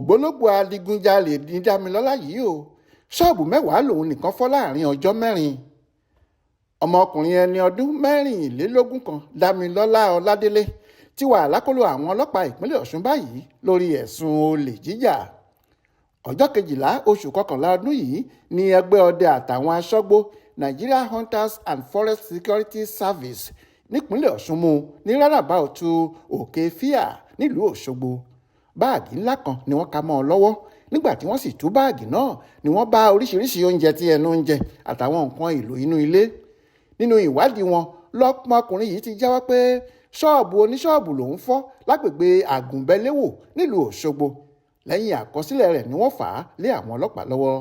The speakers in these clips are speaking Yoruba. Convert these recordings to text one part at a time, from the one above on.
ògbólógbòó adigunjalè ní Damilọla yìí o. Ṣọọbu mẹ́wàá lòun nìkan fọ́ láàrin ọjọ́ mẹ́rin. Ọmọkùnrin ẹni ọdún mẹ́rìnlélógún kan, Damilọla Ọládélé, ti wà lákọlò àwọn ọlọ́pàá ìpínlẹ̀ Ọ̀ṣun báyìí lórí ẹ̀sùn olè jíjà. Ọjọ́ 12 oṣù kọkànlá ọdún yìí ni ẹgbẹ́ ọdẹ àtàwọn aṣọ́gbó Nigeria Hunters and Forest Security Service nípínlẹ̀ Ọ̀ṣun mú ní ráràbáòtú òkè fíà nílùú Òṣogbo. Báàgì ńlá kan ni wọ́n ká mọ́ ọ lọ́wọ́. Nígbà tí wọ́n sì tú báàgì náà ni wọ́n bá oríṣiríṣi oúnjẹ tí ẹnu ń jẹ àtàwọn nǹkan èlò inú ilé. Nínú ìwádìí wọn, lọ́mọkùnrin yìí ti jẹ́wọ́ pé ṣọ́ọ̀bù oníṣọ́ọ̀bù lòún fọ́ lágbègbè Àgùnbẹ́léwò nílùú Òṣogbo. Lẹ́yìn àkọsílẹ̀ rẹ̀ ni wọ́n fà á lé àwọn ọlọ́pàá lọ́wọ́.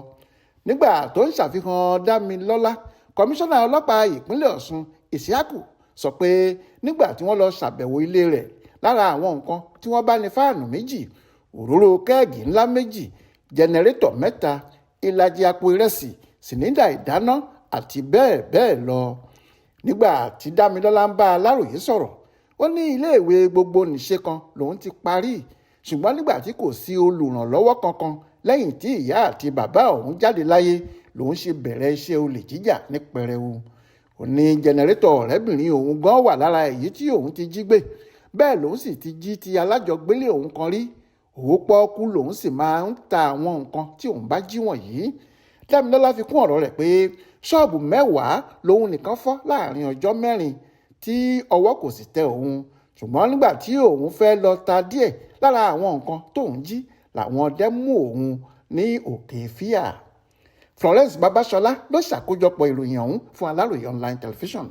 Nígbà tó ń ṣàfihàn Damilọla, kọmíṣánná ọlọ́pàá ìpínlẹ̀ Ọ̀ṣun Ìsíákù sọ pé nígbà tí wọ́n lọ ṣàbẹ̀wò ilé rẹ̀, lára àwọn nǹkan tí wọ́n bá ní fáànù 2, òróró kẹ́ẹ̀gì ńlá 2, jẹnẹrétọ̀ 3, ìlàjì àpò ìrẹsì, sìnídà ìdáná àti bẹ́ẹ̀ bẹ́ẹ̀ lọ. Nígbà tí Damilọla ń bá Aláròyé sọ̀rọ̀, ó ní iléèwé gbogbo nìṣe kan lòun ti parí, ṣùgbọ́n nígbà tí kò sí olùrànlọ́wọ́ kankan lẹ́yìn tí ìyá àti bàbá òun jáde láyé lòun ṣe bẹ̀rẹ̀ iṣẹ́ olè jíjà ní pẹrẹwu. Ó ní jẹnẹrétọ̀ ọ̀rẹ́bìnrin òun gan wà lára èyí tí òun ti jí gbé, bẹ́ẹ̀ lòun sì ti jí ti alájọgbélé òun kan rí. Owó pọ́ọ́kú lòun sì máa ń ta àwọn nǹkan tí òun bá jí wọ̀nyí. Damilọla fi kún ọ̀rọ̀ rẹ̀ pé ṣọ́ọ̀bù 10 lòun nìkan fọ́ láàrin ọjọ́ 4 tí ọwọ́ kò sì tẹ òun, ṣùgbọ́n nígbà tí òun fẹ́ lọ ta díẹ̀ lára àwọn nǹkan tóun jí làwọn ọdẹ mú òun ní òkè fíà. Florence Babaṣọlá ló ṣàkójọpọ̀ ìròyìn ọ̀hún fún Aláròyé online television.